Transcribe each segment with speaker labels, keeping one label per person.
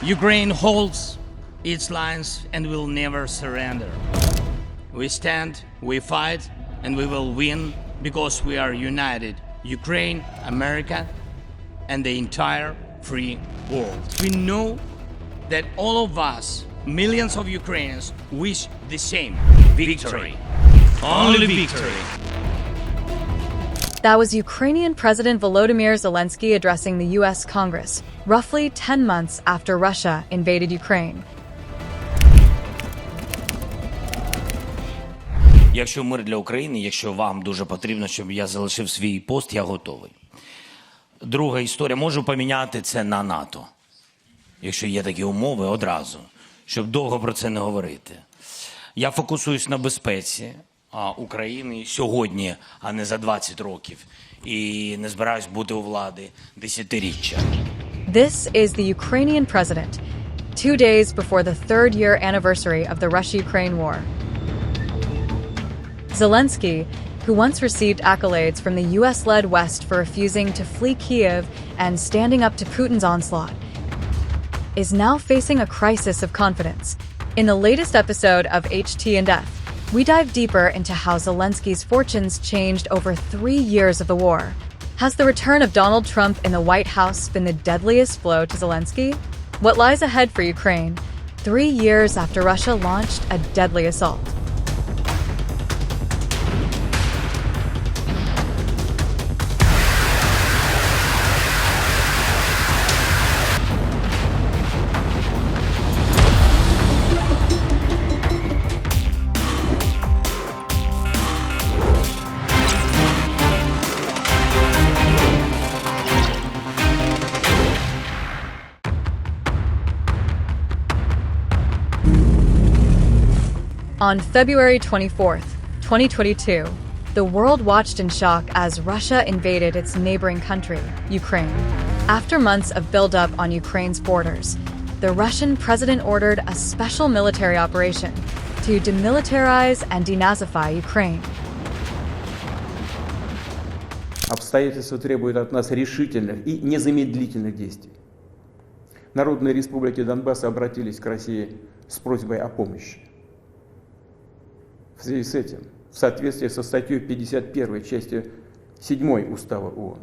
Speaker 1: Ukraine holds its lines and will never surrender. We stand, we fight, and we will win because we are united. Ukraine, America, and the entire free world. We know that all of us, millions of Ukrainians, wish the same victory. Only victory.
Speaker 2: That was Ukrainian President Volodymyr Zelensky addressing the U.S. Congress, roughly 10 months after Russia invaded Ukraine.
Speaker 3: Якщо мир для України, якщо вам дуже потрібно, щоб я залишив свій пост, я готовий. Друга історія, можу поміняти це на НАТО. Якщо є такі умови, одразу, щоб довго про це не говорити. Я фокусуюсь на безпеці України сьогодні, а не за 20 років. І не збираюсь бути у влади десятиріччя.
Speaker 2: This is the Ukrainian president, 2 days before the third-year anniversary of the Russia-Ukraine war. Zelensky, who once received accolades from the US-led West for refusing to flee Kyiv and standing up to Putin's onslaught, is now facing a crisis of confidence. In the latest episode of HT and F, we dive deeper into how Zelensky's fortunes changed over 3 years of the war. Has the return of Donald Trump in the White House been the deadliest blow to Zelensky? What lies ahead for Ukraine 3 years after Russia launched a deadly assault? On February 24th, 2022, the world watched in shock as Russia invaded its neighboring country, Ukraine. After months of buildup on Ukraine's borders, the Russian president ordered a special military operation to demilitarize and denazify Ukraine.
Speaker 4: Обстоятельства требуют от нас решительных и незамедлительных действий. Народные республики Донбасса обратились к России с просьбой о помощи. В связи с этим, в соответствии со статьей 51 части 7 Устава ООН,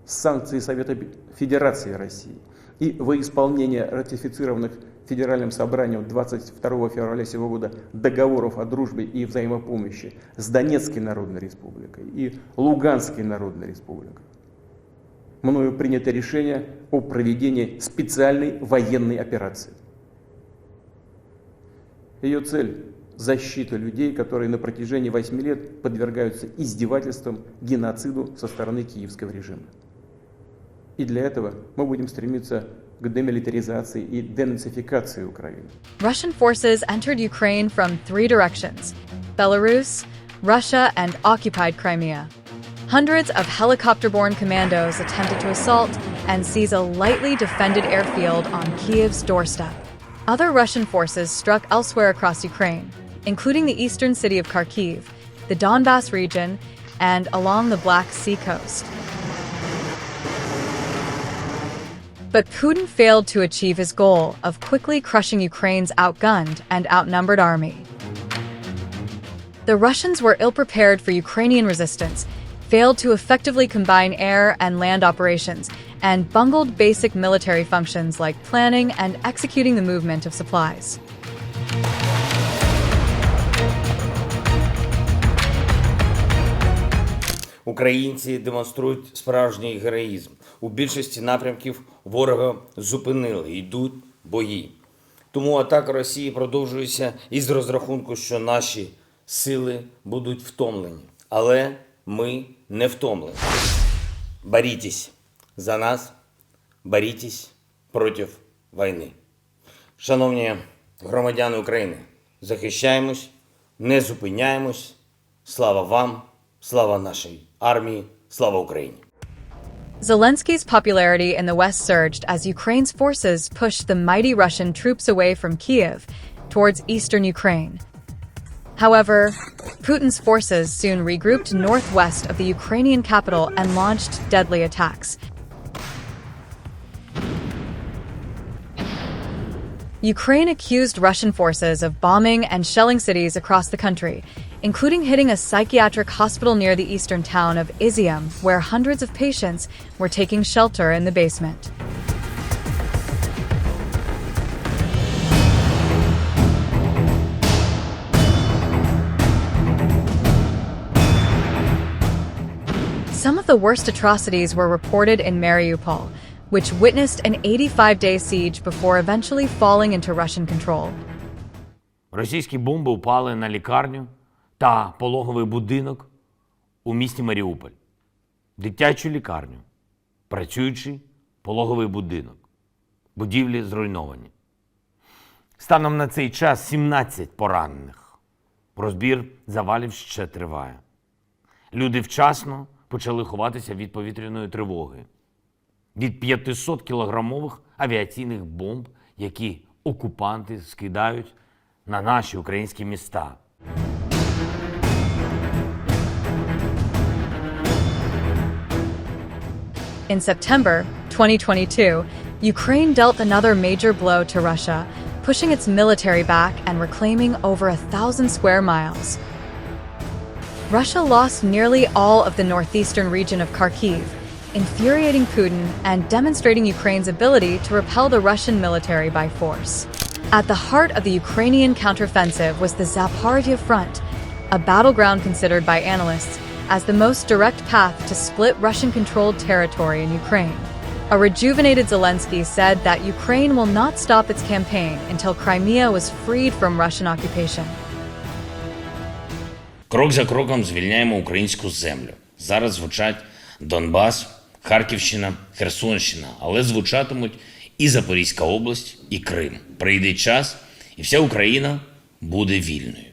Speaker 4: санкции Совета Федерации России и во исполнение ратифицированных Федеральным собранием 22 февраля сего года договоров о дружбе и взаимопомощи с Донецкой Народной Республикой и Луганской Народной Республикой, мною принято решение о проведении специальной военной операции. Ее цель – защита людей, которые на протяжении 8 лет подвергаются издевательствам, геноциду со стороны киевского режима. И для этого мы будем стремиться к демилитаризации и денацификации Украины.
Speaker 2: Russian forces entered Ukraine from 3 directions: Belarus, Russia, and occupied Crimea. Hundreds of helicopter-borne commandos attempted to assault and seize a lightly defended airfield on Kyiv's doorstep. Other Russian forces struck elsewhere across Ukraine, including the eastern city of Kharkiv, the Donbas region, and along the Black Sea coast. But Putin failed to achieve his goal of quickly crushing Ukraine's outgunned and outnumbered army. The Russians were ill-prepared for Ukrainian resistance, failed to effectively combine air and land operations, and bungled basic military functions like planning and executing the movement of supplies.
Speaker 3: Українці демонструють справжній героїзм. У більшості напрямків ворога зупинили, йдуть бої. Тому атака Росії продовжується із розрахунку, що наші сили будуть втомлені. Але ми не втомлені. Борітесь за нас, борітесь проти війни. Шановні громадяни України, захищаємось, не зупиняємось. Слава вам, слава нашій армії, слава Україні.
Speaker 2: Zelensky's popularity in the West surged as Ukraine's forces pushed the mighty Russian troops away from Kyiv towards eastern Ukraine. However, Putin's forces soon regrouped northwest of the Ukrainian capital and launched deadly attacks. Ukraine accused Russian forces of bombing and shelling cities across the country, including hitting a psychiatric hospital near the eastern town of Izium, where hundreds of patients were taking shelter in the basement. Some of the worst atrocities were reported in Mariupol, which witnessed an 85-day siege before eventually falling into Russian control.
Speaker 3: Російські бомби упали на лікарню та пологовий будинок у місті Маріуполь. Дитячу лікарню, працюючий пологовий будинок. Будівлі зруйновані. Станом на цей час 17 поранених. Розбір завалів ще триває. Люди вчасно почали ховатися від повітряної тривоги. Від 500-кілограмових авіаційних бомб, які окупанти скидають на наші українські міста.
Speaker 2: In September 2022, Ukraine dealt another major blow to Russia, pushing its military back and reclaiming over 1,000 square miles. Russia lost nearly all of the northeastern region of Kharkiv, infuriating Putin and demonstrating Ukraine's ability to repel the Russian military by force. At the heart of the Ukrainian counteroffensive was the Zaporizhzhia front, a battleground considered by analysts as the most direct path to split Russian-controlled territory in Ukraine. A rejuvenated Zelensky said that Ukraine will not stop its campaign until Crimea was freed from Russian occupation.
Speaker 3: Крок за кроком звільняємо українську землю. Зараз звучать Донбас, Харківщина, Херсонщина, але звучатимуть і Запорізька область, і Крим. Прийде час, і вся Україна буде вільною.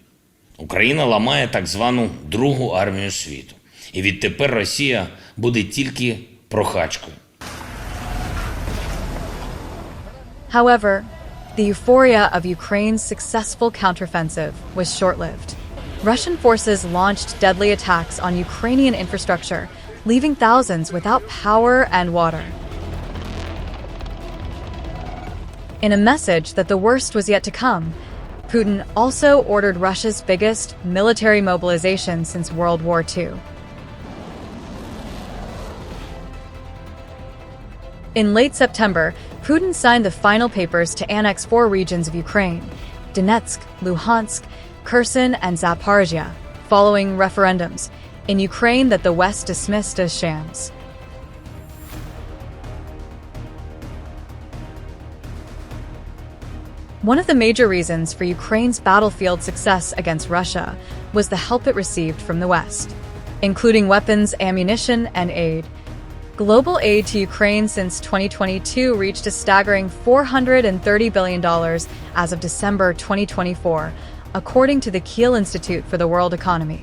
Speaker 3: Україна ламає так звану Другу армію світу. І відтепер Росія буде тільки прохачкою.
Speaker 2: However, the euphoria of Ukraine's successful counteroffensive was short-lived. Russian forces launched deadly attacks on Ukrainian infrastructure, leaving thousands without power and water. In a message that the worst was yet to come, Putin also ordered Russia's biggest military mobilization since World War II. In late September, Putin signed the final papers to annex 4 regions of Ukraine: Donetsk, Luhansk, Kherson, and Zaporizhzhia, following referendums in Ukraine that the West dismissed as shams. One of the major reasons for Ukraine's battlefield success against Russia was the help it received from the West, including weapons, ammunition, and aid. Global aid to Ukraine since 2022 reached a staggering $430 billion as of December 2024, according to the Kiel Institute for the World Economy.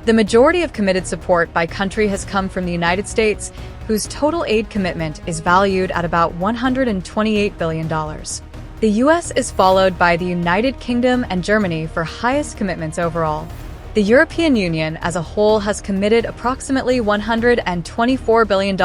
Speaker 2: The majority of committed support by country has come from the United States, whose total aid commitment is valued at about $128 billion. The US is followed by the United Kingdom and Germany for highest commitments overall. The European Union as a whole has committed approximately $124 billion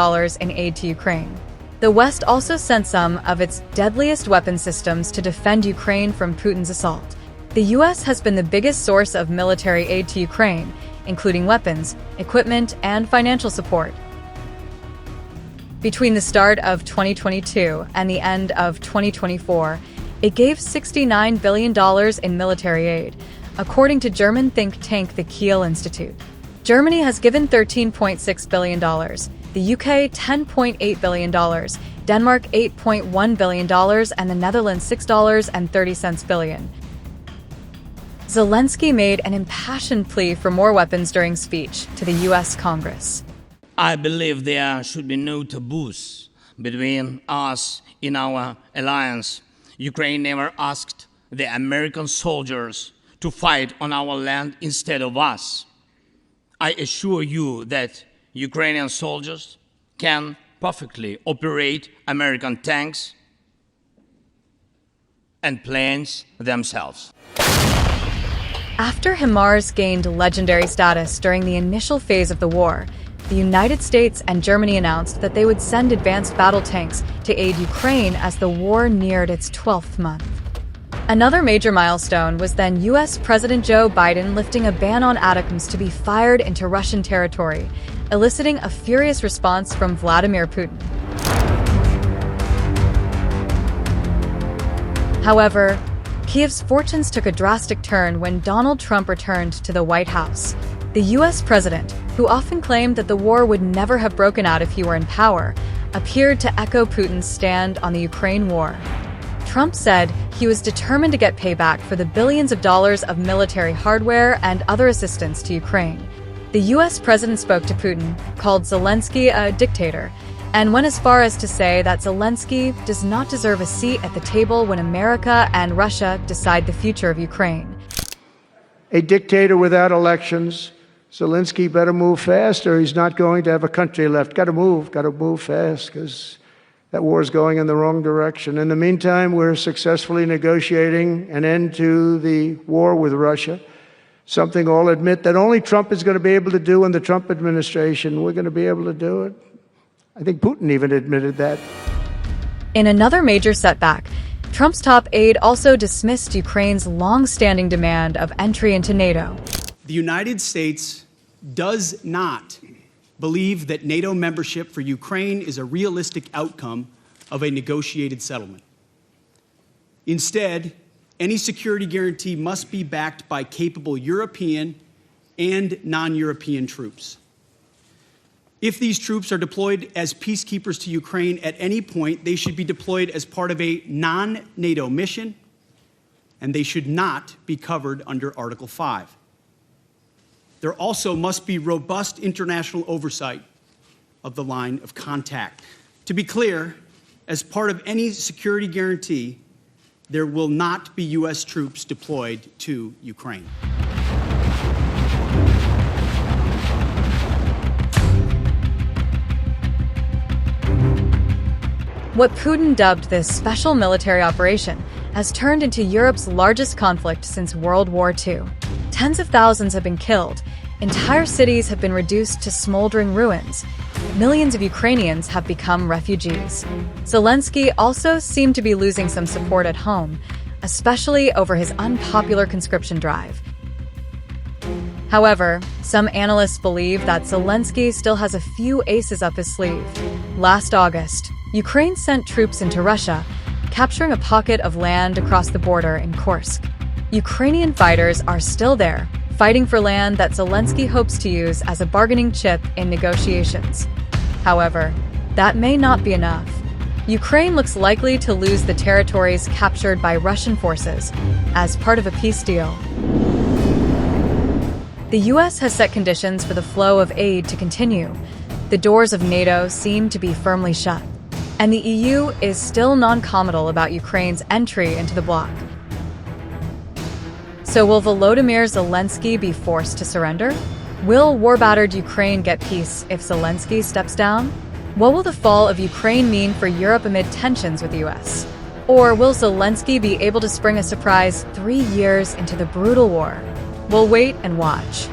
Speaker 2: in aid to Ukraine. The West also sent some of its deadliest weapon systems to defend Ukraine from Putin's assault. The US has been the biggest source of military aid to Ukraine, including weapons, equipment, and financial support. Between the start of 2022 and the end of 2024, it gave $69 billion in military aid, according to German think tank the Kiel Institute. Germany has given $13.6 billion, the UK $10.8 billion, Denmark $8.1 billion, and the Netherlands $6.30 billion. Zelensky made an impassioned plea for more weapons during speech to the US Congress.
Speaker 1: I believe there should be no taboos between us in our alliance. Ukraine never asked the American soldiers to fight on our land instead of us. I assure you that Ukrainian soldiers can perfectly operate American tanks and planes themselves.
Speaker 2: After HIMARS gained legendary status during the initial phase of the war, the United States and Germany announced that they would send advanced battle tanks to aid Ukraine as the war neared its 12th month. Another major milestone was then US President Joe Biden lifting a ban on atoms to be fired into Russian territory, eliciting a furious response from Vladimir Putin. However, Kyiv's fortunes took a drastic turn when Donald Trump returned to the White House. The US president, who often claimed that the war would never have broken out if he were in power, appeared to echo Putin's stand on the Ukraine war. Trump said he was determined to get payback for the billions of dollars of military hardware and other assistance to Ukraine. The US president spoke to Putin, called Zelensky a dictator, and went as far as to say that Zelensky does not deserve a seat at the table when America and Russia decide the future of Ukraine.
Speaker 5: A dictator without elections. Zelensky better move fast or he's not going to have a country left. Got to move fast because that war is going in the wrong direction. In the meantime, we're successfully negotiating an end to the war with Russia, something all admit that only Trump is going to be able to do in the Trump administration. We're going to be able to do it. I think Putin even admitted that.
Speaker 2: In another major setback, Trump's top aide also dismissed Ukraine's long-standing demand of entry into NATO.
Speaker 6: The United States does not believe that NATO membership for Ukraine is a realistic outcome of a negotiated settlement. Instead, any security guarantee must be backed by capable European and non-European troops. If these troops are deployed as peacekeepers to Ukraine at any point, they should be deployed as part of a non-NATO mission, and they should not be covered under Article 5. There also must be robust international oversight of the line of contact. To be clear, as part of any security guarantee, there will not be U.S. troops deployed to Ukraine.
Speaker 2: What Putin dubbed this special military operation has turned into Europe's largest conflict since World War II. Tens of thousands have been killed, entire cities have been reduced to smoldering ruins, millions of Ukrainians have become refugees. Zelensky also seemed to be losing some support at home, especially over his unpopular conscription drive. However, some analysts believe that Zelensky still has a few aces up his sleeve. Last August, Ukraine sent troops into Russia, capturing a pocket of land across the border in Kursk. Ukrainian fighters are still there, fighting for land that Zelensky hopes to use as a bargaining chip in negotiations. However, that may not be enough. Ukraine looks likely to lose the territories captured by Russian forces as part of a peace deal. The US has set conditions for the flow of aid to continue. The doors of NATO seem to be firmly shut, and the EU is still non-committal about Ukraine's entry into the bloc. So will Volodymyr Zelensky be forced to surrender? Will war-battered Ukraine get peace if Zelensky steps down? What will the fall of Ukraine mean for Europe amid tensions with the US? Or will Zelensky be able to spring a surprise 3 years into the brutal war? We'll wait and watch.